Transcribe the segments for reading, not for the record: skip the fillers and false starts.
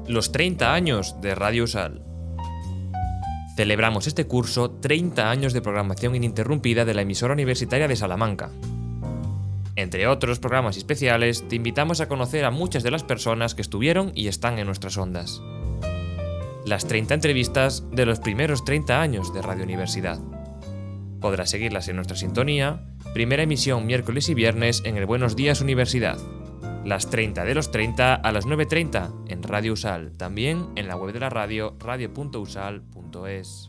Los 30 años de Radio USAL. Celebramos este curso 30 años de programación ininterrumpida de la emisora universitaria de Salamanca. Entre otros programas especiales, te invitamos a conocer a muchas de las personas que estuvieron y están en nuestras ondas. Las 30 entrevistas de los primeros 30 años de Radio Universidad. Podrás seguirlas en nuestra sintonía, primera emisión miércoles y viernes en el Buenos Días Universidad. Las 30 de los 30 a las 9:30 en Radio USAL, también en la web de la radio, radio.usal.es.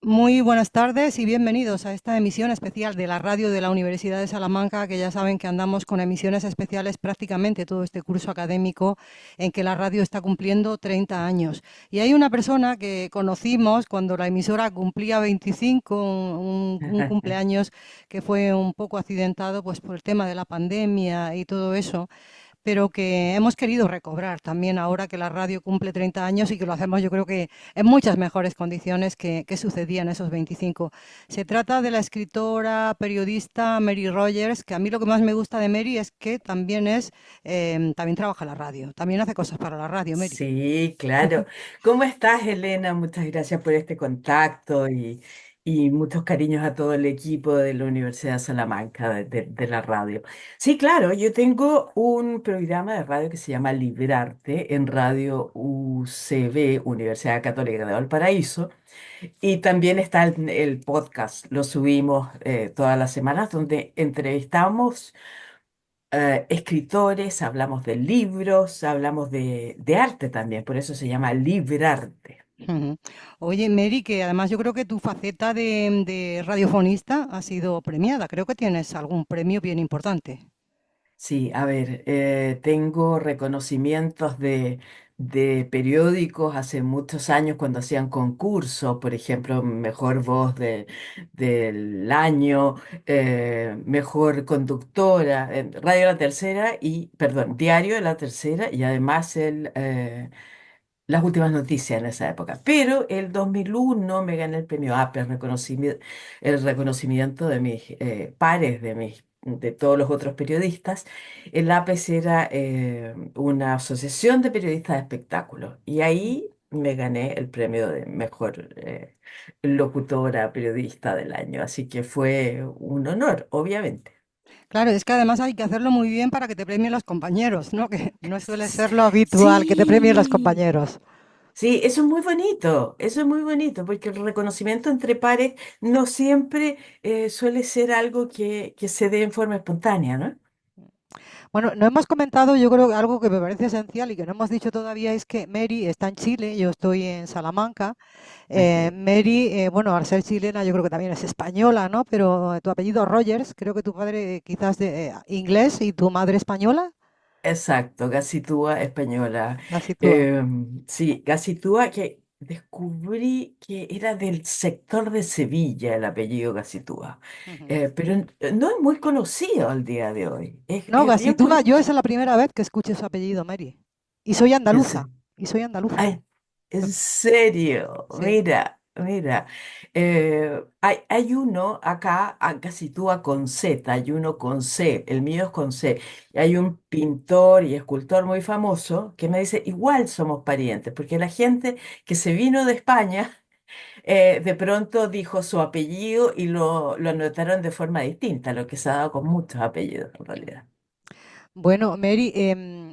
Muy buenas tardes y bienvenidos a esta emisión especial de la radio de la Universidad de Salamanca, que ya saben que andamos con emisiones especiales prácticamente todo este curso académico en que la radio está cumpliendo 30 años. Y hay una persona que conocimos cuando la emisora cumplía 25, un cumpleaños que fue un poco accidentado pues, por el tema de la pandemia y todo eso, pero que hemos querido recobrar también ahora que la radio cumple 30 años y que lo hacemos yo creo que en muchas mejores condiciones que sucedían esos 25. Se trata de la escritora, periodista Mary Rogers, que a mí lo que más me gusta de Mary es que también trabaja en la radio, también hace cosas para la radio, Mary. Sí, claro. ¿Cómo estás, Elena? Muchas gracias por este contacto y muchos cariños a todo el equipo de la Universidad de Salamanca, de la radio. Sí, claro, yo tengo un programa de radio que se llama Librarte en Radio UCB, Universidad Católica de Valparaíso, y también está el podcast, lo subimos todas las semanas, donde entrevistamos escritores, hablamos de libros, hablamos de arte también, por eso se llama Librarte. Ujú. Oye, Mary, que además yo creo que tu faceta de radiofonista ha sido premiada. Creo que tienes algún premio bien importante. Sí, a ver, tengo reconocimientos de periódicos hace muchos años cuando hacían concursos, por ejemplo, mejor voz del año, mejor conductora, en Radio La Tercera y, perdón, Diario de La Tercera y además las últimas noticias en esa época. Pero el 2001 me gané el premio APE, el reconocimiento de mis pares, de todos los otros periodistas. El APES era una asociación de periodistas de espectáculos y ahí me gané el premio de mejor locutora periodista del año. Así que fue un honor, obviamente. Claro, es que además hay que hacerlo muy bien para que te premien los compañeros, ¿no? Que no suele S- ser lo habitual que te premien los Sí. compañeros. Sí, eso es muy bonito, eso es muy bonito, porque el reconocimiento entre pares no siempre suele ser algo que se dé en forma espontánea, ¿no? Bueno, no hemos comentado, yo creo que algo que me parece esencial y que no hemos dicho todavía es que Mary está en Chile, yo estoy en Salamanca. Ajá. Mary, bueno, al ser chilena, yo creo que también es española, ¿no? Pero tu apellido Rogers, creo que tu padre quizás de inglés y tu madre española, Exacto, Gacitúa española. la sitúa. Sí, Gacitúa que descubrí que era del sector de Sevilla el apellido Gacitúa. Ujú. Pero no es muy conocido al día de hoy, No, es bien Gacitúa, yo esa curioso. es la primera vez que escucho su apellido, Mary. Y soy En andaluza, se- y soy andaluza. Ay, en serio, Sí. mira, mira. Hay uno acá, casi tú con Z, hay uno con C, el mío es con C. Y hay un pintor y escultor muy famoso que me dice, igual somos parientes, porque la gente que se vino de España, de pronto dijo su apellido y lo anotaron de forma distinta, lo que se ha dado con muchos apellidos en realidad. Bueno, Mary,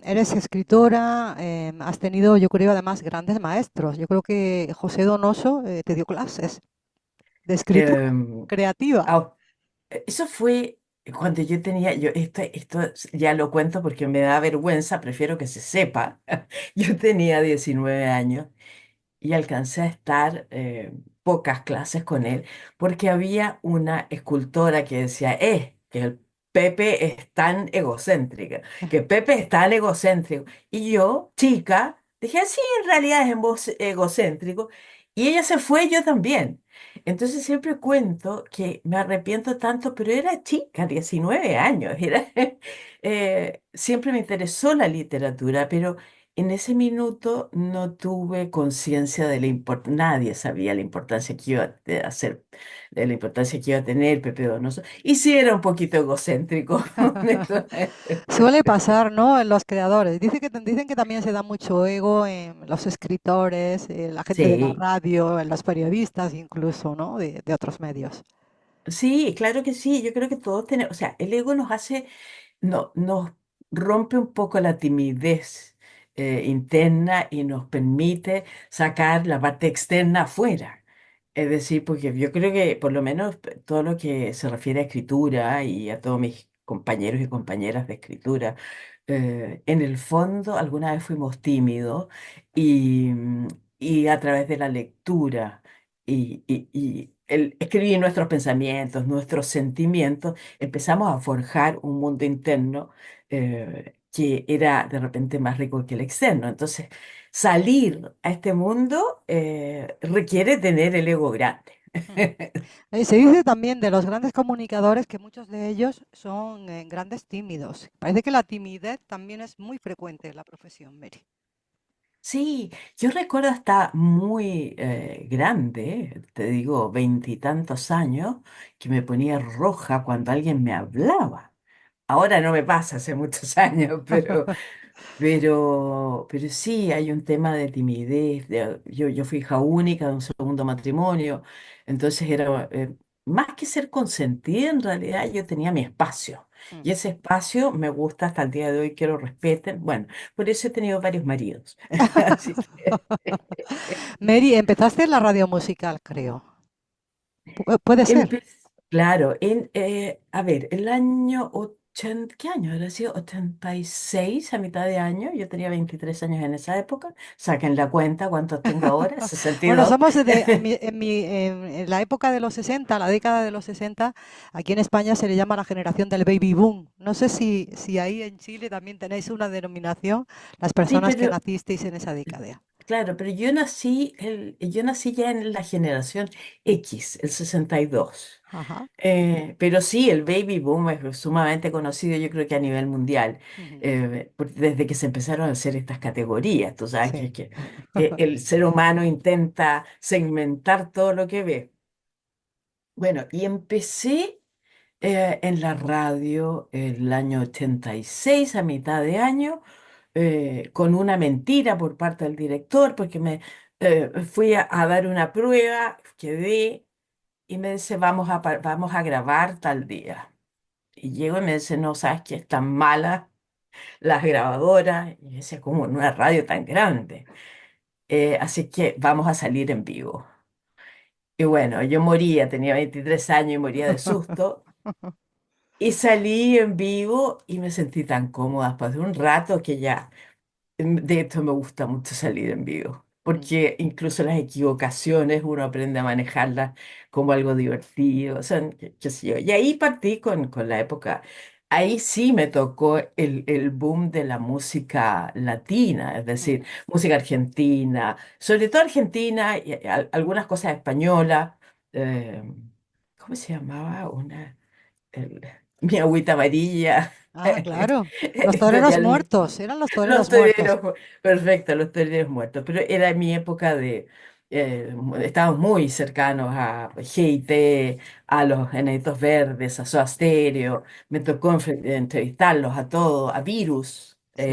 eres escritora, has tenido, yo creo, además grandes maestros. Yo creo que José Donoso te dio clases de escritura Em, creativa. ah, Eso fue cuando yo tenía, esto ya lo cuento porque me da vergüenza, prefiero que se sepa. Yo tenía 19 años y alcancé a estar pocas clases con él porque había una escultora que decía, que el Pepe es tan egocéntrica, que Pepe es tan egocéntrico. Y yo, chica, dije, sí, en realidad es egocéntrico. Y ella se fue, yo también. Entonces siempre cuento que me arrepiento tanto, pero era chica, 19 años. Siempre me interesó la literatura, pero en ese minuto no tuve conciencia de la importancia, nadie sabía la importancia que iba a hacer, de la importancia que iba a tener Pepe Donoso. Y sí era un poquito egocéntrico. Suele pasar, ¿no? En los creadores. Dicen que también se da mucho ego en los escritores, la gente de la Sí, radio, en los periodistas incluso, ¿no? De otros medios. sí, claro que sí. Yo creo que todos tenemos, o sea, el ego nos hace, no, nos rompe un poco la timidez interna y nos permite sacar la parte externa afuera. Es decir, porque yo creo que por lo menos todo lo que se refiere a escritura y a todos mis compañeros y compañeras de escritura, en el fondo alguna vez fuimos tímidos y, y a través de la lectura y el escribir nuestros pensamientos, nuestros sentimientos, empezamos a forjar un mundo interno que era de repente más rico que el externo. Entonces, salir a este mundo requiere tener el ego grande. Mm. Se dice también de los grandes comunicadores que muchos de ellos son grandes tímidos. Parece que la timidez también es muy frecuente en la profesión, Mary. Sí, yo recuerdo hasta muy grande, te digo, veintitantos años, que me ponía roja cuando alguien me hablaba. Ahora no me pasa hace muchos años, pero sí, hay un tema de timidez. Yo fui hija única de un segundo matrimonio, entonces era más que ser consentida, en realidad yo tenía mi espacio. Mm. Y ese espacio me gusta hasta el día de hoy, que lo respeten. Bueno, por eso he tenido varios maridos. Así que, Mary, empezaste en la radio musical, creo. Puede ser. empe- claro, a ver, el año 80, ¿qué año? Habrá sido 86 a mitad de año. Yo tenía 23 años en esa época. Saquen la cuenta, ¿cuántos tengo ahora? Bueno, 62. somos en la época de los 60, la década de los 60, aquí en España se le llama la generación del baby boom. No sé si ahí en Chile también tenéis una denominación, las Sí, personas que pero nacisteis en esa década. claro, pero yo nací ya en la generación X, el 62. Ajá. Pero sí, el baby boom es sumamente conocido, yo creo que a nivel mundial, Ujú. desde que se empezaron a hacer estas categorías. Tú sabes Sí. que el ser humano intenta segmentar todo lo que ve. Bueno, y empecé en la radio el año 86 a mitad de año, con una mentira por parte del director, porque me fui a dar una prueba, quedé, y me dice, vamos a grabar tal día. Y llego y me dice, no, sabes que están malas las grabadoras. Y yo decía, ¿cómo en una radio tan grande? Así que vamos a salir en vivo. Y bueno, yo moría, tenía 23 años y moría de susto. Y salí en vivo y me sentí tan cómoda después de un rato que ya, de esto me gusta mucho salir en vivo, Mm. porque incluso las equivocaciones uno aprende a manejarlas como algo divertido, o sea, qué sé yo. Y ahí partí con la época, ahí sí me tocó el boom de la música latina, es decir, Ujú. música argentina, sobre todo argentina y algunas cosas españolas. eh, ¿Cómo se llamaba? El- Mi agüita amarilla. Ah, claro. Los toreros Especialmente. muertos, eran los Los toreros muertos. toreros, perfecto, los toreros muertos. Pero era mi época estábamos muy cercanos a GIT, a los Enanitos Verdes, a Soda Stereo. Me tocó entrevistarlos a todos, a Virus. Sí.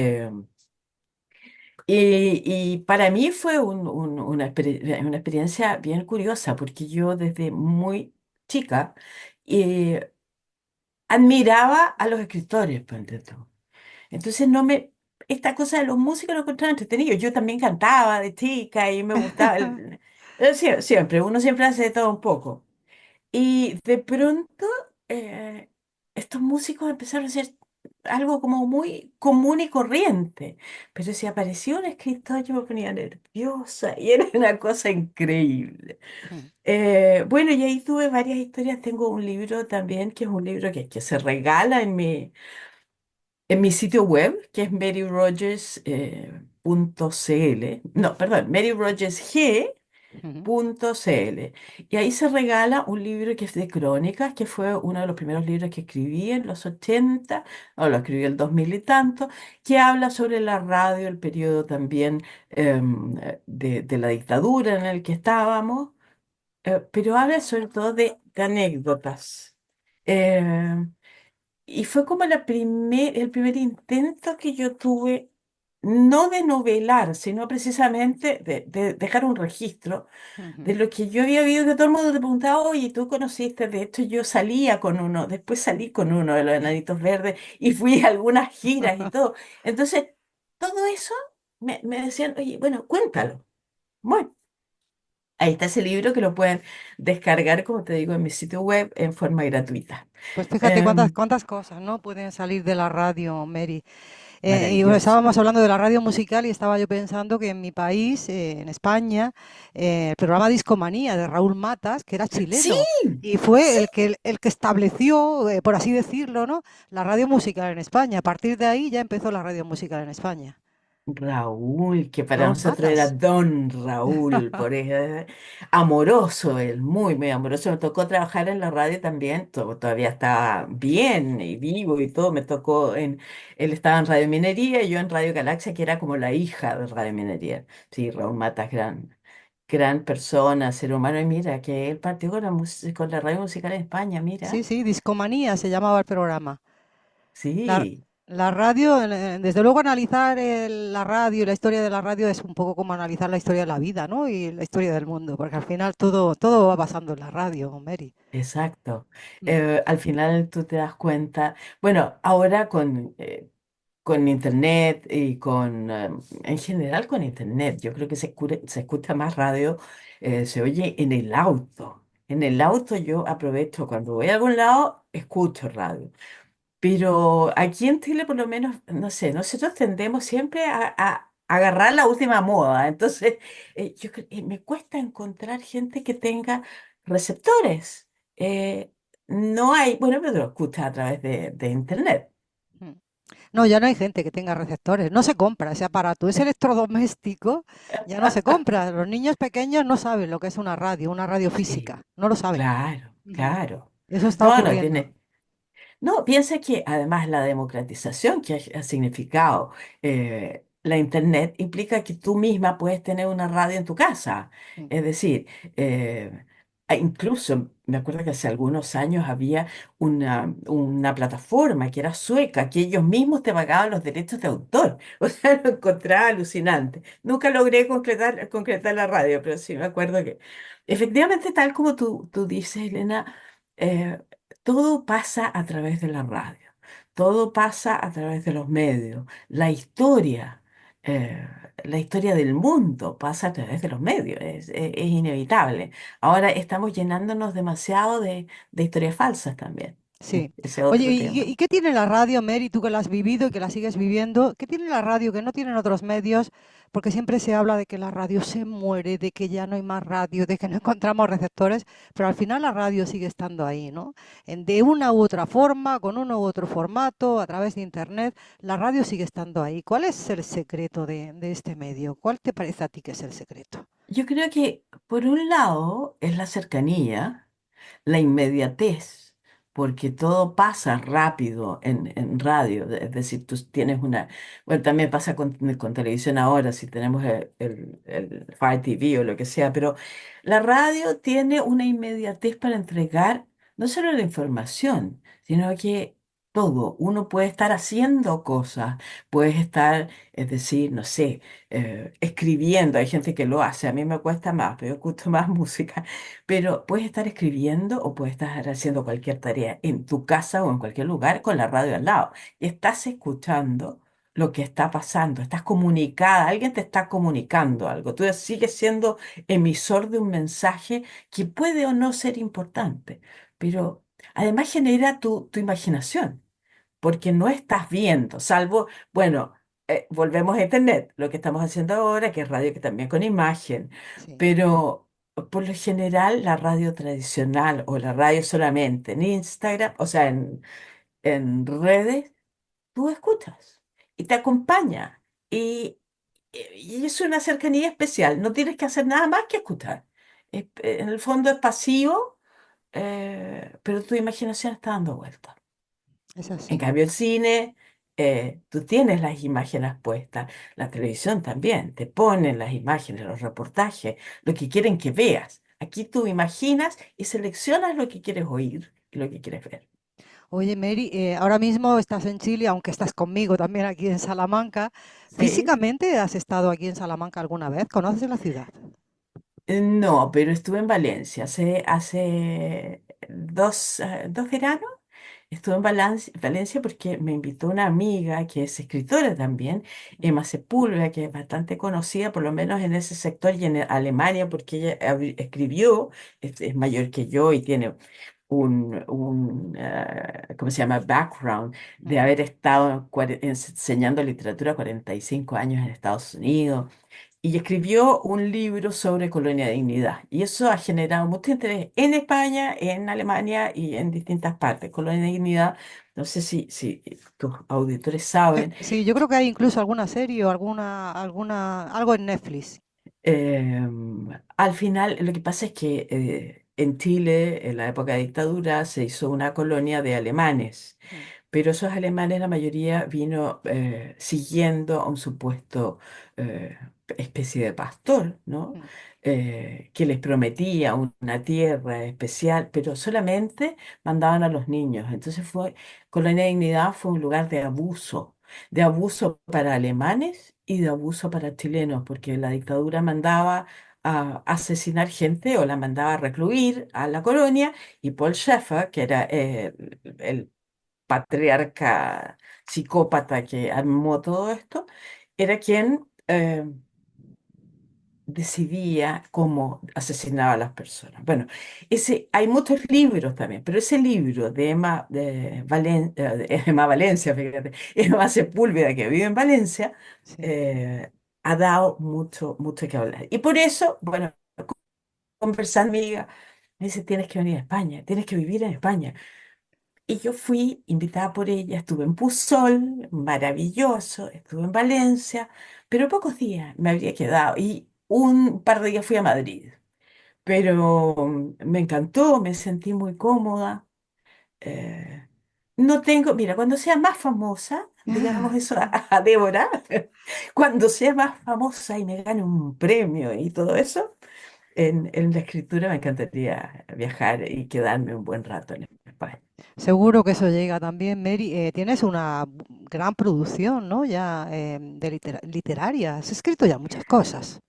Y para mí fue una experiencia bien curiosa, porque yo desde muy chica eh, admiraba a los escritores, ponte tú. Entonces no me, esta cosa de los músicos lo encontraba entretenido. Yo también cantaba de chica y me gustaba siempre, uno siempre hace de todo un poco. Y de pronto estos músicos empezaron a hacer algo como muy común y corriente. Pero si apareció un escritor yo me ponía nerviosa y era una cosa increíble. Mm. Bueno, y ahí tuve varias historias. Tengo un libro también, que es un libro que se regala en mi sitio web, que es maryrogers.cl. No, perdón, Mary Rogers G. Ujú, .cl. Y ahí se regala un libro que es de crónicas, que fue uno de los primeros libros que escribí en los 80, o lo escribí en el 2000 y tanto, que habla sobre la radio, el periodo también de la dictadura en el que estábamos, pero habla sobre todo de anécdotas. Eh, y fue como el primer intento que yo tuve, no de novelar, sino precisamente de dejar un registro de ujú. lo que yo había visto, que todo el mundo te preguntaba, oye, ¿tú conociste? De hecho, yo salía con uno, después salí con uno de los Enanitos Verdes y fui a algunas giras y todo. Entonces, todo eso me decían, oye, bueno, cuéntalo. Bueno, ahí está ese libro que lo pueden descargar, como te digo, en mi sitio web en forma gratuita. Pues fíjate Em, cuántas cosas, ¿no? Pueden salir de la radio, Mary. Y bueno, Maravilloso. estábamos hablando de la radio musical y estaba yo pensando que en mi país, en España, el programa Discomanía de Raúl Matas, que era Sí, chileno, y fue sí. el que estableció, por así decirlo, ¿no? La radio musical en España. A partir de ahí ya empezó la radio musical en España. Raúl, que para Raúl nosotros era Matas. Don Raúl, por eso, amoroso él, muy, muy amoroso. Me tocó trabajar en la radio también, todavía estaba bien y vivo y todo. Él estaba en Radio Minería y yo en Radio Galaxia, que era como la hija de Radio Minería. Sí, Raúl Matas, gran persona, ser humano. Y mira, que él partió con con la radio musical en España, Sí, mira. sí, Discomanía se llamaba el programa. La, Sí, la radio, desde luego analizar la radio y la historia de la radio es un poco como analizar la historia de la vida, ¿no? Y la historia del mundo, porque al final todo va pasando en la radio, Mary. exacto. Mm. Al final tú te das cuenta, bueno, ahora con internet y en general con internet, yo creo que se escucha más radio, se oye en el auto. En el auto yo aprovecho, cuando voy a algún lado, escucho radio. Pero aquí en Chile, por lo menos, no sé, nosotros tendemos siempre a agarrar la última moda. Entonces, me cuesta encontrar gente que tenga receptores. Eh, no hay, bueno, pero lo escucha a través de internet. Mm. No, ya no hay gente que tenga receptores, no se compra ese aparato, ese electrodoméstico ya no se compra. Los niños pequeños no saben lo que es una radio Sí, física, no lo saben. claro, Ujú. claro. Eso está No, no ocurriendo. tiene. No, piensa que además la democratización que ha significado la Internet implica que tú misma puedes tener una radio en tu casa. Mm. Es decir, incluso me acuerdo que hace algunos años había una plataforma que era sueca, que ellos mismos te pagaban los derechos de autor. O sea, lo encontraba alucinante. Nunca logré concretar la radio, pero sí me acuerdo que efectivamente, tal como tú dices, Elena, eh, todo pasa a través de la radio, todo pasa a través de los medios. Eh, la historia del mundo pasa a través de los medios, es inevitable. Ahora estamos llenándonos demasiado de historias falsas también. Sí. Ese es Oye, otro ¿y, tema. y qué tiene la radio, Mary, tú que la has vivido y que la sigues viviendo? ¿Qué tiene la radio que no tienen otros medios? Porque siempre se habla de que la radio se muere, de que ya no hay más radio, de que no encontramos receptores, pero al final la radio sigue estando ahí, ¿no? De una u otra forma, con uno u otro formato, a través de internet, la radio sigue estando ahí. ¿Cuál es el secreto de este medio? ¿Cuál te parece a ti que es el secreto? Yo creo que por un lado es la cercanía, la inmediatez, porque todo pasa rápido en radio. Es decir, tú tienes bueno, también pasa con televisión ahora, si tenemos el Fire TV o lo que sea, pero la radio tiene una inmediatez para entregar no solo la información, sino que todo, uno puede estar haciendo cosas, puedes estar, es decir, no sé, escribiendo, hay gente que lo hace, a mí me cuesta más, pero yo escucho más música, pero puedes estar escribiendo o puedes estar haciendo cualquier tarea en tu casa o en cualquier lugar con la radio al lado. Y estás escuchando lo que está pasando, estás comunicada, alguien te está comunicando algo. Tú sigues siendo emisor de un mensaje que puede o no ser importante, pero además genera tu imaginación, porque no estás viendo, salvo, bueno, volvemos a Internet, lo que estamos haciendo ahora, que es radio que también con imagen, Sí. pero por lo general la radio tradicional o la radio solamente en Instagram, o sea, en redes, tú escuchas y te acompaña. Y es una cercanía especial, no tienes que hacer nada más que escuchar. En el fondo es pasivo, pero tu imaginación está dando vueltas. Es En así. cambio, el cine, tú tienes las imágenes puestas, la televisión también, te ponen las imágenes, los reportajes, lo que quieren que veas. Aquí tú imaginas y seleccionas lo que quieres oír y lo que quieres ver. Oye, Mary, ahora mismo estás en Chile, aunque estás conmigo también aquí en Salamanca. Sí. ¿Físicamente has estado aquí en Salamanca alguna vez? ¿Conoces la ciudad? No, pero estuve en Valencia hace dos veranos. Estuve en Valencia porque me invitó una amiga que es escritora también, Mm, Emma Sepúlveda, que es bastante conocida, por lo menos en ese sector y en Alemania, porque ella escribió, es mayor que yo y tiene ¿cómo se llama? Background de ujú. haber estado enseñando literatura 45 años en Estados Unidos y escribió un libro sobre Colonia Dignidad. Y eso ha generado mucho interés en España, en Alemania y en distintas partes. Colonia Dignidad, no sé si tus auditores saben, Sí, yo creo que hay incluso alguna serie o algo en Netflix. eh, al final lo que pasa es que en Chile, en la época de dictadura, se hizo una colonia de alemanes. Mm, Pero esos alemanes, la mayoría vino siguiendo a un supuesto eh, especie de pastor, ¿no? mm. Que les prometía una tierra especial, pero solamente mandaban a los niños. Entonces Colonia Dignidad fue un lugar de abuso para alemanes y de abuso para chilenos, porque la dictadura mandaba a asesinar gente o la mandaba a recluir a la colonia y Paul Schaeffer, que era el patriarca psicópata que armó todo esto, era quien decidía cómo asesinaba a las personas. Bueno, hay muchos libros también, pero ese libro de Emma Valencia, fíjate, Emma Sepúlveda, que vive en Valencia, Sí. eh, ha dado mucho, mucho que hablar. Y por eso, bueno, conversar, amiga, me dice, tienes que venir a España, tienes que vivir en España. Y yo fui invitada por ella, estuve en Pusol, maravilloso, estuve en Valencia, pero pocos días me habría quedado y un par de días fui a Madrid. Pero me encantó, me sentí muy cómoda. eh, no tengo, mira, cuando sea más famosa, digamos eso a Débora, cuando sea más famosa y me gane un premio y todo eso, en la escritura me encantaría viajar y quedarme un buen rato en España. Seguro que eso llega también, Mary. Tienes una gran producción, ¿no? Ya de literaria. Has escrito ya muchas cosas.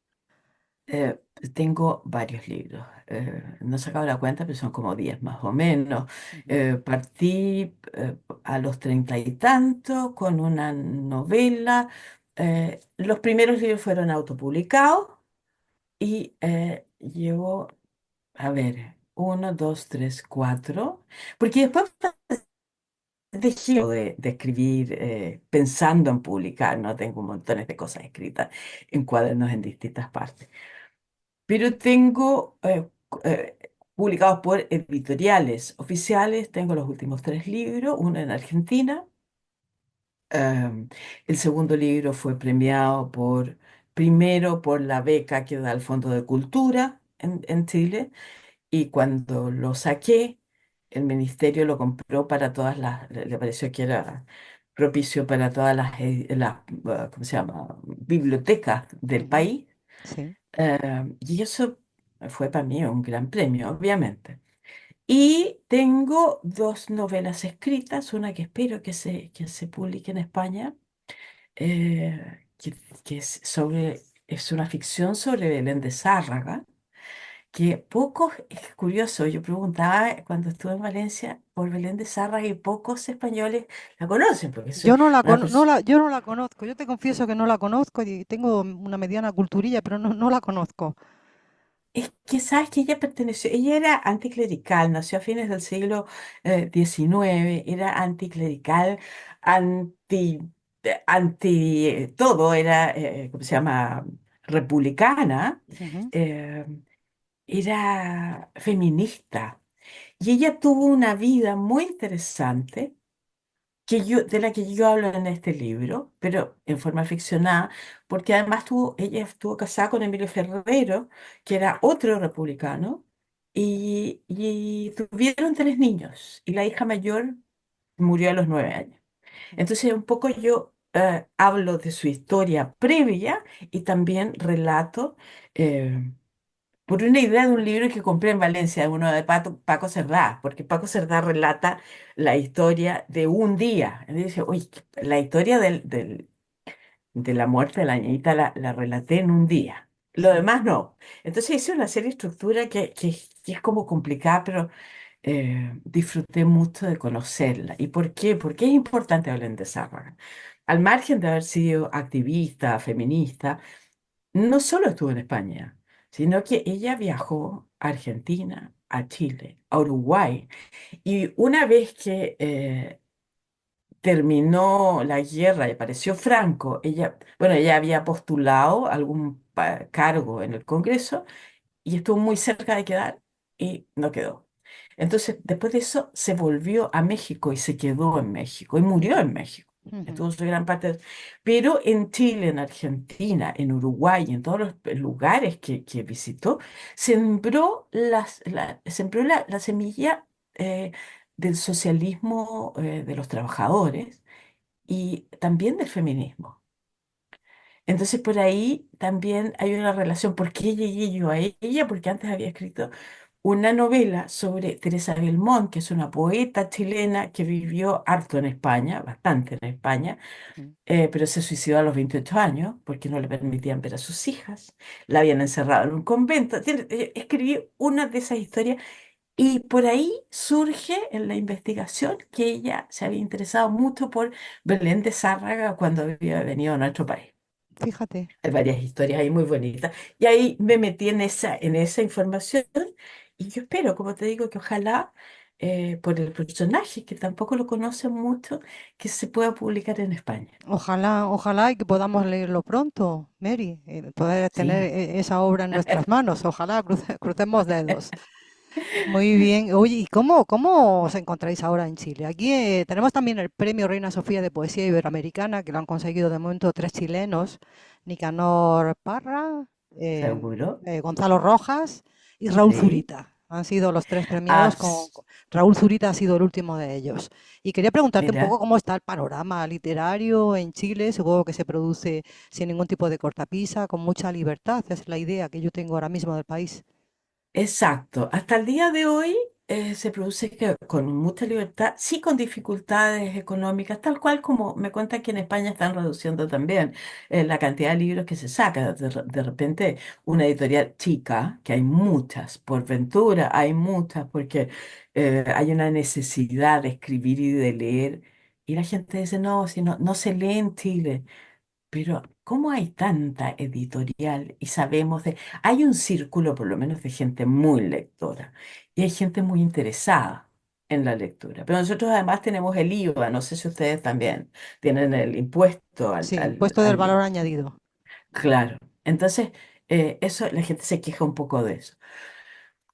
Eh, Tengo varios libros. No he sacado la cuenta, pero son como 10 más o menos. Ujú. Partí a los 30 y tantos con una novela. Los primeros libros fueron autopublicados y llevo, a ver, uno, dos, tres, cuatro. Porque después dejé de escribir pensando en publicar, ¿no? Tengo montones de cosas escritas en cuadernos en distintas partes. Pero tengo publicados por editoriales oficiales, tengo los últimos tres libros, uno en Argentina. El segundo libro fue premiado primero por la beca que da el Fondo de Cultura en Chile, y cuando lo saqué, el ministerio lo compró para le pareció que era propicio para todas ¿cómo se llama? Bibliotecas del Ujú. país. Sí. Y eso fue para mí un gran premio, obviamente. Y tengo dos novelas escritas, una que espero que se publique en España, que es una ficción sobre Belén de Zárraga, que es curioso, yo preguntaba cuando estuve en Valencia por Belén de Zárraga y pocos españoles la conocen, porque es Yo no la, una cono- no persona. la, yo no la conozco. Yo te confieso que no la conozco y tengo una mediana culturilla, pero no la conozco. Es que sabes que ella era anticlerical, nació a fines del siglo XIX, era anticlerical, anti, todo, era, ¿cómo se llama? Republicana, Ujú. eh, era feminista. Y ella tuvo una vida muy interesante de la que yo hablo en este libro, pero en forma ficcionada, porque además ella estuvo casada con Emilio Ferrero, que era otro republicano, y tuvieron 3 niños, y la hija mayor murió a los 9 años. Entonces, un poco yo hablo de su historia previa y también relato por una idea de un libro que compré en Valencia, uno de Paco Cerdá, porque Paco Cerdá relata la historia de un día. Él dice, oye, la historia de la muerte de la niñita la relaté en un día. Lo Sí. demás no. Entonces hice una serie de estructura que es como complicada, pero disfruté mucho de conocerla. ¿Y por qué? Porque es importante hablar de Zárraga. Al margen de haber sido activista, feminista, no solo estuvo en España, sino que ella viajó a Argentina, a Chile, a Uruguay. Y una vez que terminó la guerra y apareció Franco, ella había postulado algún cargo en el Congreso y estuvo muy cerca de quedar y no quedó. Entonces, después de eso, se volvió a México y se quedó en México y murió en México. Ujú. Estuvo su gran parte. Pero en Chile, en Argentina, en Uruguay, en todos los lugares que visitó, sembró la semilla del socialismo de los trabajadores y también del feminismo. Entonces por ahí también hay una relación, ¿por qué llegué yo a ella? Porque antes había escrito una novela sobre Teresa Belmont, que es una poeta chilena que vivió harto en España, bastante en España, Mm. pero se suicidó a los 28 años porque no le permitían ver a sus hijas, la habían encerrado en un convento. Escribí una de esas historias y por ahí surge en la investigación que ella se había interesado mucho por Belén de Zárraga cuando había venido a nuestro país. Fíjate. Hay varias historias ahí muy bonitas. Y ahí me metí en esa información y yo espero, como te digo, que ojalá por el personaje, que tampoco lo conocen mucho, que se pueda publicar en España. Ojalá, ojalá y que podamos leerlo pronto, Mary, poder tener Sí. esa obra en nuestras manos. Ojalá, crucemos dedos. Muy bien. Oye, ¿y cómo os encontráis ahora en Chile? Aquí tenemos también el Premio Reina Sofía de Poesía Iberoamericana, que lo han conseguido de momento 3 chilenos, Nicanor Parra, eh, ¿Seguro? Gonzalo Rojas y Raúl Sí. Zurita. Han sido los 3 premiados, Abs- Raúl Zurita ha sido el último de ellos. Y quería preguntarte un poco Mira, cómo está el panorama literario en Chile. Supongo que se produce sin ningún tipo de cortapisa, con mucha libertad. Esa es la idea que yo tengo ahora mismo del país. exacto. Hasta el día de hoy se produce con mucha libertad, sí con dificultades económicas, tal cual como me cuentan que en España están reduciendo también la cantidad de libros que se saca. De repente, una editorial chica, que hay muchas, por Ventura hay muchas, porque hay una necesidad de escribir y de leer, y la gente dice, no, si no, no se lee en Chile. Pero, ¿cómo hay tanta editorial y sabemos de... Hay un círculo, por lo menos, de gente muy lectora y hay gente muy interesada en la lectura. Pero nosotros además tenemos el IVA, no sé si ustedes también tienen el impuesto Sí, impuesto del valor añadido. Claro. Entonces, eso, la gente se queja un poco de eso.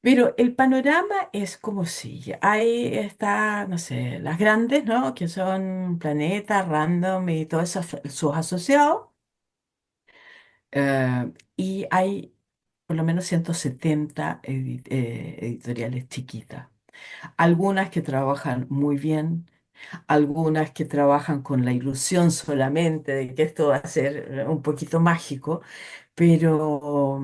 Pero el panorama es como sigue. Ahí está, no sé, las grandes, ¿no? Que son Planeta, Random y todos sus asociados. Y hay por lo menos 170 editoriales chiquitas. Algunas que trabajan muy bien, algunas que trabajan con la ilusión solamente de que esto va a ser un poquito mágico, pero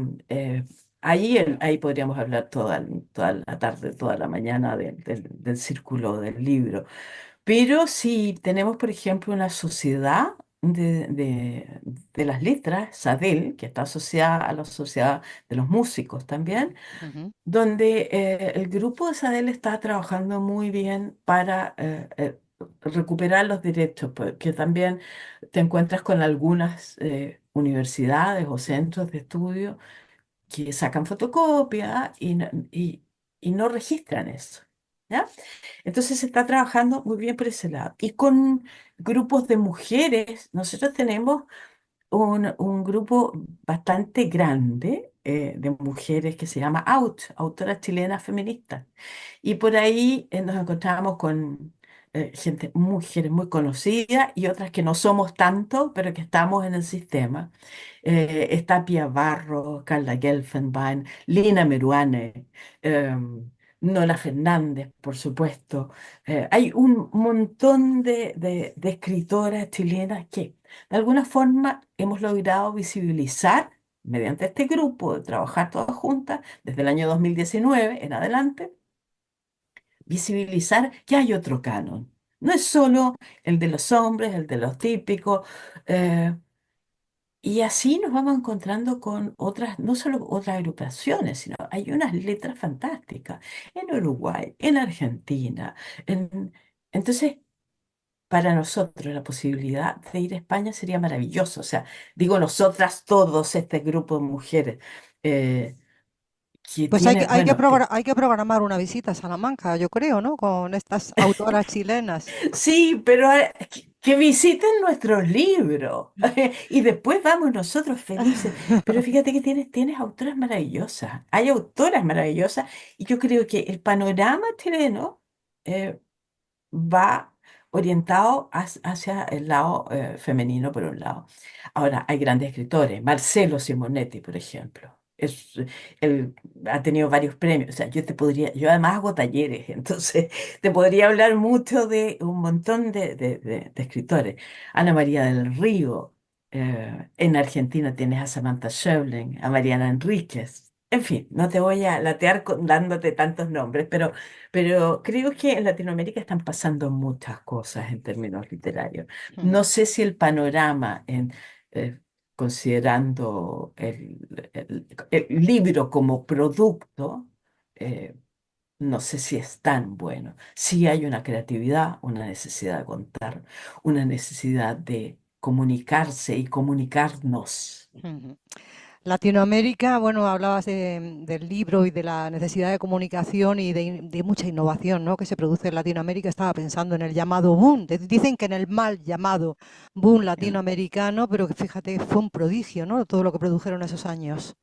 ahí podríamos hablar toda la tarde, toda la mañana del círculo del libro. Pero si tenemos, por ejemplo, una sociedad de las letras, SADEL, que está asociada a la sociedad de los músicos también, Ujú. donde el grupo de SADEL está trabajando muy bien para recuperar los derechos, porque también te encuentras con algunas universidades o centros de estudio que sacan fotocopia y no registran eso. ¿Ya? Entonces se está trabajando muy bien por ese lado. Y con grupos de mujeres, nosotros tenemos un grupo bastante grande de mujeres que se llama Autoras Chilenas Feministas. Y por ahí nos encontramos con gente, mujeres muy conocidas y otras que no somos tanto, pero que estamos en el sistema. Está Pia Barro, Carla Gelfenbein, Lina Meruane, Nola Fernández, por supuesto. Hay un montón de escritoras chilenas que de alguna forma hemos logrado visibilizar mediante este grupo de trabajar todas juntas desde el año 2019 en adelante, visibilizar que hay otro canon. No es solo el de los hombres, el de los típicos, eh, y así nos vamos encontrando con otras, no solo otras agrupaciones, sino hay unas letras fantásticas en Uruguay, en Argentina. en- Entonces, para nosotros la posibilidad de ir a España sería maravilloso. O sea, digo nosotras todos, este grupo de mujeres que Pues tienen, bueno, hay que programar una visita a Salamanca, yo creo, ¿no? Con estas autoras chilenas. sí, pero que visiten nuestros libros y después vamos nosotros felices. Pero fíjate que tienes autoras maravillosas, hay autoras maravillosas y yo creo que el panorama chileno eh, va orientado hacia el lado femenino, por un lado. Ahora, hay grandes escritores, Marcelo Simonetti, por ejemplo. Él ha tenido varios premios. O sea, yo además hago talleres, entonces te podría hablar mucho de un montón de escritores. Ana María del Río, en Argentina tienes a Samantha Schweblin, a Mariana Enríquez. En fin, no te voy a latear dándote tantos nombres, pero creo que en Latinoamérica están pasando muchas cosas en términos literarios. No sé si el panorama, eh, considerando el libro como producto, eh, no sé si es tan bueno. Sí hay una creatividad, una necesidad de contar, una necesidad de comunicarse y comunicarnos. Ujú. Latinoamérica, bueno, hablabas del libro y de la necesidad de comunicación y de mucha innovación, ¿no? Que se produce en Latinoamérica. Estaba pensando en el llamado boom. Dicen que en el mal llamado boom latinoamericano, pero que fíjate, fue un prodigio, ¿no? Todo lo que produjeron esos años.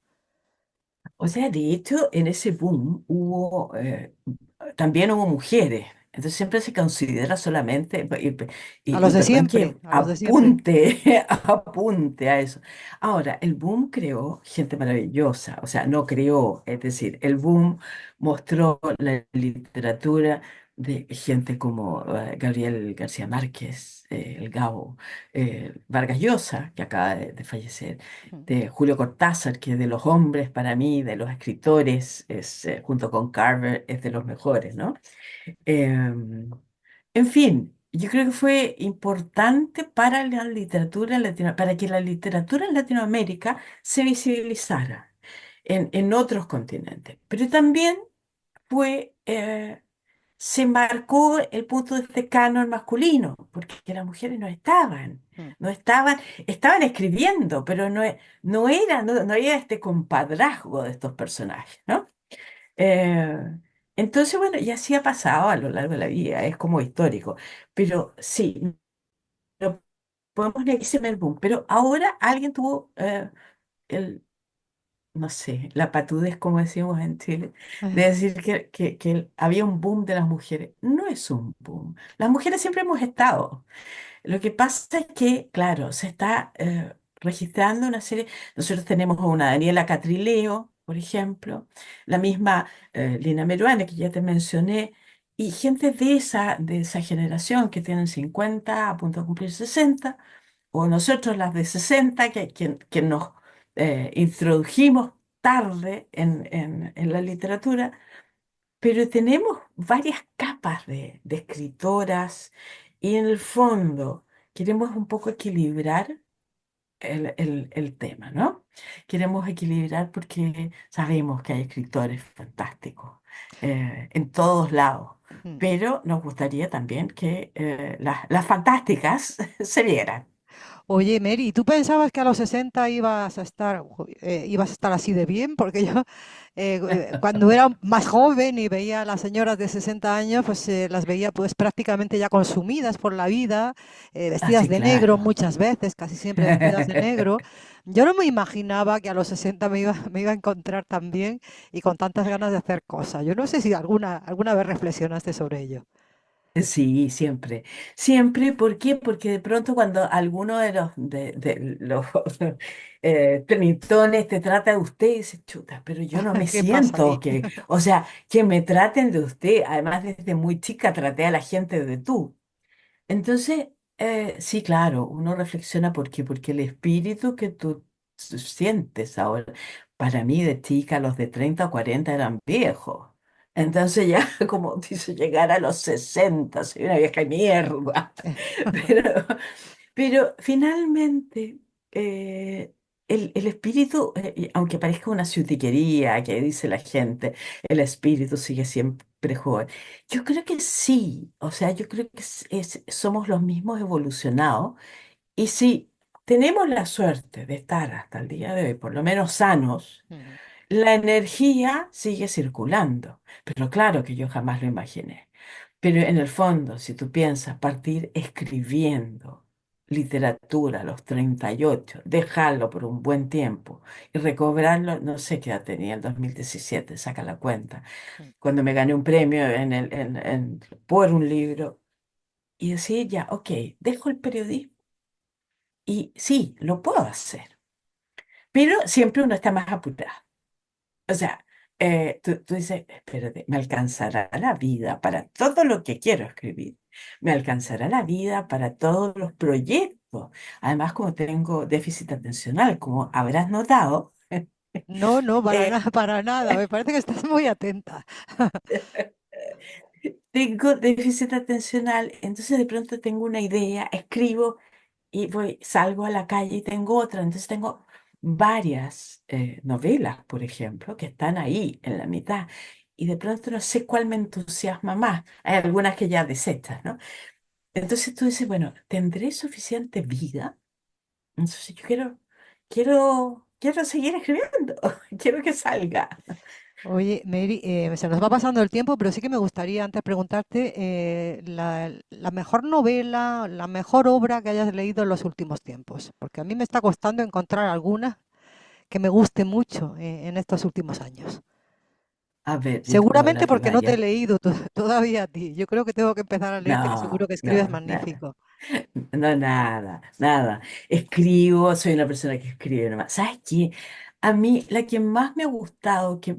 O sea, de hecho, en ese boom también hubo mujeres. Entonces siempre se considera solamente, A los y de perdón siempre, que a los de siempre. apunte, apunte a eso. Ahora, el boom creó gente maravillosa, o sea, no creó, es decir, el boom mostró la literatura de gente como Gabriel García Márquez, el Gabo, Vargas Llosa, que acaba de fallecer, de Julio Cortázar, que de los hombres para mí, de los escritores, junto con Carver, es de los mejores, ¿no? Em, en fin, yo creo que fue importante para la literatura para que la literatura en Latinoamérica se visibilizara en otros continentes, pero también fue... se marcó el punto de este canon masculino, porque las mujeres estaban escribiendo, pero no había este compadrazgo de estos personajes, ¿no? Eh, entonces, bueno, y así ha pasado a lo largo de la vida, es como histórico, pero sí, no podemos negar ese primer boom, pero ahora alguien tuvo el, no sé, la patudez, como decimos en Chile, de decir que había un boom de las mujeres. No es un boom. Las mujeres siempre hemos estado. Lo que pasa es que, claro, se está registrando una serie. Nosotros tenemos a una Daniela Catrileo, por ejemplo, la misma Lina Meruane, que ya te mencioné, y gente de esa generación que tienen 50 a punto de cumplir 60 o nosotros las de 60 que nos introdujimos tarde en la literatura, pero tenemos varias capas de escritoras y en el fondo queremos un poco equilibrar el tema, ¿no? Queremos equilibrar porque sabemos que hay escritores fantásticos en todos lados, pero nos gustaría también que las fantásticas se vieran. Oye, Mary, ¿tú pensabas que a los 60 ibas a estar así de bien? Porque yo cuando era más joven y veía a las señoras de 60 años, pues las veía pues prácticamente ya consumidas por la vida, vestidas Así, de negro claro. muchas veces, casi siempre vestidas de negro. Yo no me imaginaba que a los 60 me iba a encontrar tan bien y con tantas ganas de hacer cosas. Yo no sé si alguna vez reflexionaste sobre ello. Sí, siempre. Siempre, ¿por qué? Porque de pronto cuando alguno de los tritones te trata de usted, y dice, chuta, pero yo no me ¿Qué pasa siento aquí? que, o sea, que me traten de usted. Además, desde muy chica traté a la gente de tú. Entonces, sí, claro, uno reflexiona por qué, porque el espíritu que tú sientes ahora, para mí de chica, los de 30 o 40 eran viejos. Entonces ya, como dice, llegar a los 60 soy una vieja mierda. Pero, pero finalmente, eh, el espíritu, y aunque parezca una ciutiquería que dice la gente, el espíritu sigue siempre joven. Yo creo que sí, o sea, yo creo que somos los mismos evolucionados. Y si tenemos la suerte de estar hasta el día de hoy, por lo menos sanos, Ujú. la energía sigue circulando. Pero claro que yo jamás lo imaginé. Pero en el fondo, si tú piensas partir escribiendo literatura a los 38, dejarlo por un buen tiempo y recobrarlo, no sé qué edad tenía, el 2017, saca la cuenta, cuando me gané un premio por un libro, y decir ya, ok, dejo el periodismo y sí, lo puedo hacer, pero siempre uno está más apurado. O sea, tú dices, espérate, ¿me alcanzará la vida para todo lo que quiero escribir? ¿Me alcanzará la vida para todos los proyectos? Además, como tengo déficit atencional, como habrás notado, No, no, para eh, nada, para nada. Me parece que estás muy atenta. tengo déficit atencional, entonces de pronto tengo una idea, escribo y voy, salgo a la calle y tengo otra. Entonces tengo varias novelas, por ejemplo, que están ahí en la mitad. Y de pronto no sé cuál me entusiasma más. Hay algunas que ya desechas, ¿no? Entonces tú dices, bueno, ¿tendré suficiente vida? Entonces yo quiero seguir escribiendo, quiero que salga. Oye, Mary, se nos va pasando el tiempo, pero sí que me gustaría antes preguntarte la mejor novela, la mejor obra que hayas leído en los últimos tiempos, porque a mí me está costando encontrar alguna que me guste mucho en estos últimos años. A ver, Seguramente Nicola porque no te he Rivaya. leído todavía a ti. Yo creo que tengo que empezar a leerte, que seguro No, que escribes no, nada. magnífico. No, nada, nada. Escribo, soy una persona que escribe nomás. ¿Sabes qué? A mí la que más me ha gustado, que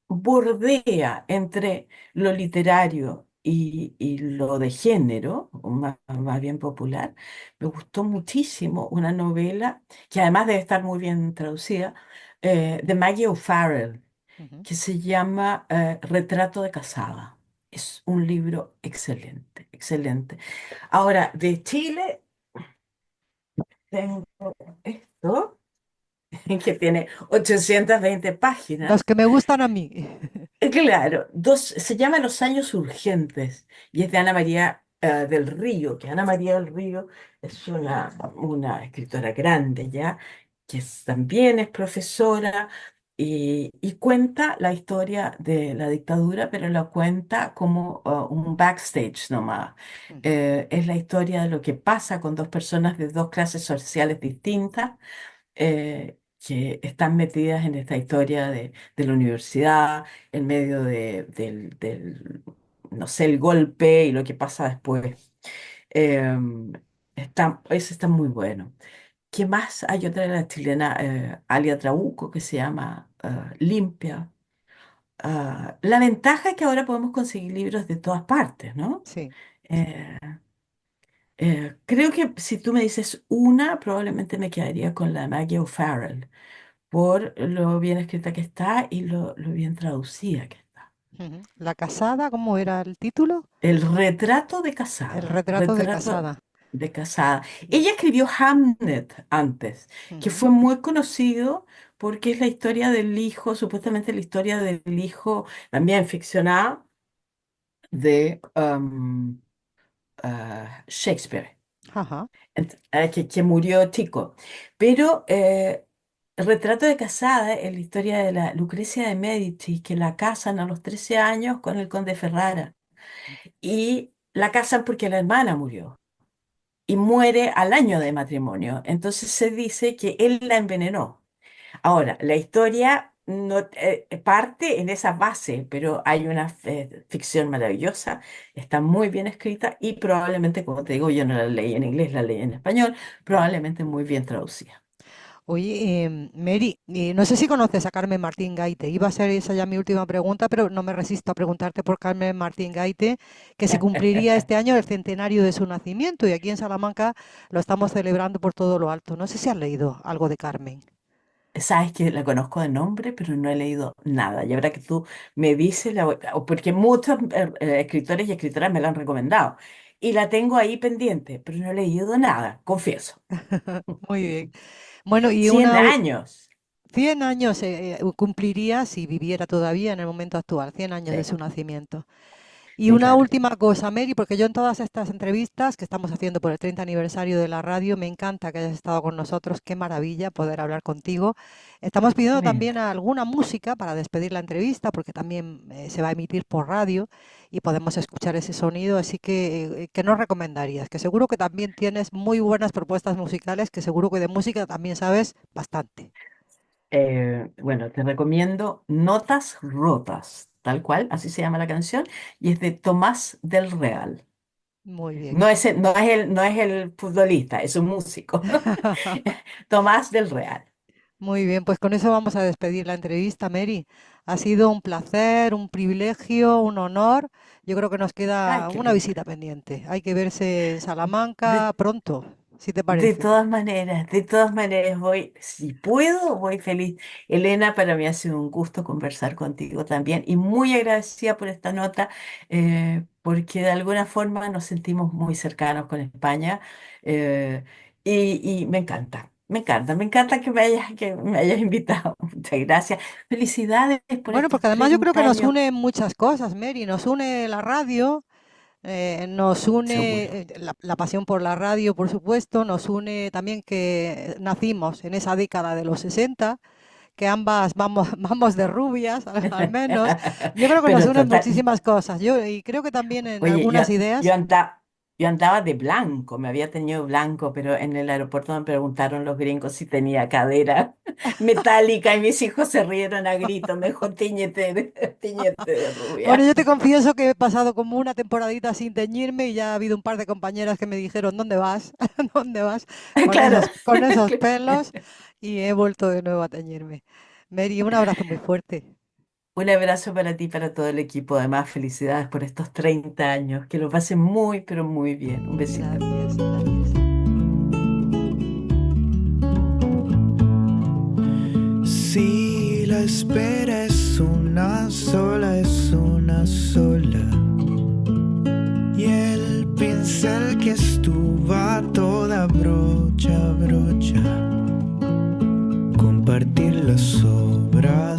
bordea entre lo literario y lo de género, o más bien popular, me gustó muchísimo una novela que además debe estar muy bien traducida, de Maggie O'Farrell, Ujú. que se llama Retrato de casada. Es un libro excelente, excelente. Ahora, de Chile tengo esto, que tiene 820 Los páginas. que me gustan a mí. Claro, se llama Los años urgentes y es de Ana María del Río, que Ana María del Río es una escritora grande ya, también es profesora y cuenta la historia de la dictadura, pero la cuenta como un backstage nomás. Ujú, Es la historia de lo que pasa con dos personas de dos clases sociales distintas que están metidas en esta historia de la universidad, en medio no sé, el golpe y lo que pasa después. Eso está muy bueno. ¿Qué más? Hay otra de la chilena, Alia Trabuco, que se llama Limpia. La ventaja es que ahora podemos conseguir libros de todas partes, ¿no? sí. Eh, Creo que si tú me dices una, probablemente me quedaría con la de Maggie O'Farrell por lo bien escrita que está y lo bien traducida que está. Ujú. La casada, ¿cómo era el título? El retrato de El casada, retrato de retrato casada. de casada. Mm, Ella escribió Hamnet antes, que ujú. fue muy conocido porque es la historia del hijo, supuestamente la historia del hijo, también ficcionada, de Shakespeare. Ajá. Que murió chico. Pero el retrato de casada es la historia de la Lucrecia de Medici, que la casan a los 13 años con el conde Ferrara. Y la casan porque la hermana murió y muere al año de matrimonio. Entonces se dice que él la envenenó. Ahora, la historia no, parte en esa base, pero hay una ficción maravillosa, está muy bien escrita y probablemente, como te digo, yo no la leí en inglés, la leí en español, probablemente muy bien traducida. Oye, Mary, no sé si conoces a Carmen Martín Gaite. Iba a ser esa ya mi última pregunta, pero no me resisto a preguntarte por Carmen Martín Gaite, que se cumpliría este año el centenario de su nacimiento y aquí en Salamanca lo estamos celebrando por todo lo alto. No sé si has leído algo de Carmen. Sabes que la conozco de nombre, pero no he leído nada. Y ahora que tú me dices, porque muchos escritores y escritoras me la han recomendado. Y la tengo ahí pendiente, pero no he leído nada, confieso. Muy bien. Bueno, y 100 una años. 100 años cumpliría si viviera todavía en el momento actual, 100 años de Sí, su nacimiento. Y sí, una claro. última cosa, Mary, porque yo en todas estas entrevistas que estamos haciendo por el 30 aniversario de la radio, me encanta que hayas estado con nosotros, qué maravilla poder hablar contigo. Estamos pidiendo también Igualmente. alguna música para despedir la entrevista, porque también se va a emitir por radio y podemos escuchar ese sonido, así que ¿qué nos recomendarías? Que seguro que también tienes muy buenas propuestas musicales, que seguro que de música también sabes bastante. Bueno, te recomiendo Notas Rotas, tal cual, así se llama la canción, y es de Tomás del Real. Muy bien. No es el futbolista, es un músico. Tomás del Real. Muy bien, pues con eso vamos a despedir la entrevista, Mary. Ha sido un placer, un privilegio, un honor. Yo creo que nos Ay, queda qué una linda. visita pendiente. Hay que verse en De, Salamanca pronto, si te de parece. todas maneras, voy, si puedo, voy feliz. Elena, para mí ha sido un gusto conversar contigo también y muy agradecida por esta nota, porque de alguna forma nos sentimos muy cercanos con España, eh, y me encanta que me hayas invitado. Muchas gracias. Felicidades por Bueno, porque estos además yo creo 30 que nos años, unen muchas cosas, Mary. Nos une la radio, nos une seguro. la pasión por la radio, por supuesto. Nos une también que nacimos en esa década de los 60, que ambas vamos, vamos de rubias, al menos. Yo creo que nos Pero unen total. muchísimas cosas. Y creo que también en Oye, yo, algunas yo ideas. andaba, yo andaba de blanco, me había tenido blanco, pero en el aeropuerto me preguntaron los gringos si tenía cadera metálica y mis hijos se rieron a gritos, mejor tíñete de Bueno, rubia. yo te confieso que he pasado como una temporadita sin teñirme y ya ha habido un par de compañeras que me dijeron, ¿dónde vas? ¿Dónde vas? Claro. Con esos pelos y he vuelto de nuevo a teñirme. Mary, un abrazo muy fuerte. Un abrazo para ti y para todo el equipo. Además, felicidades por estos 30 años. Que lo pasen muy, pero muy bien. Un besito. Gracias, gracias. Si la espera es una sola. Y el pincel que estuvo a toda brocha, brocha. Compartirlo sobra.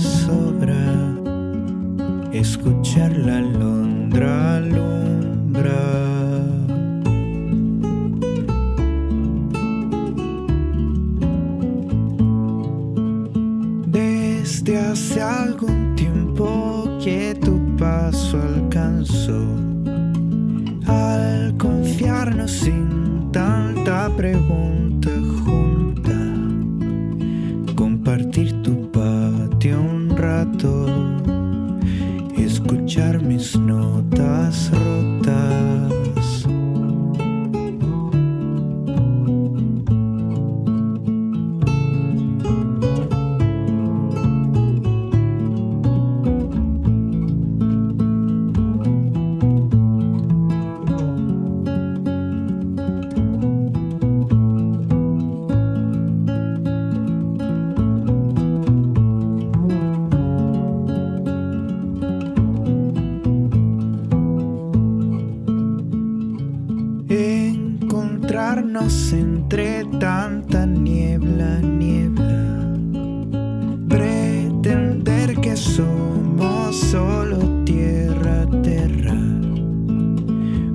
Escuchar la alondra alumbra. Desde hace algún tiempo que tu paso alcanzó, al confiarnos sin tanta pregunta junta, compartir tu patio un rato, escuchar mis notas rotas. Encontrarnos entre tanta niebla, pretender que somos solo tierra,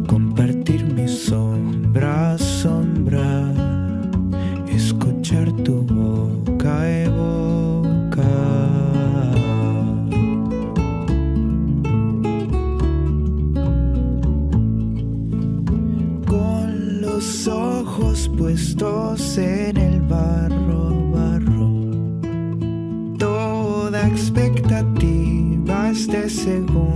compartir mi sombra, escuchar tu boca evoca. Con los ojos puestos en el barro, toda expectativas de segundo.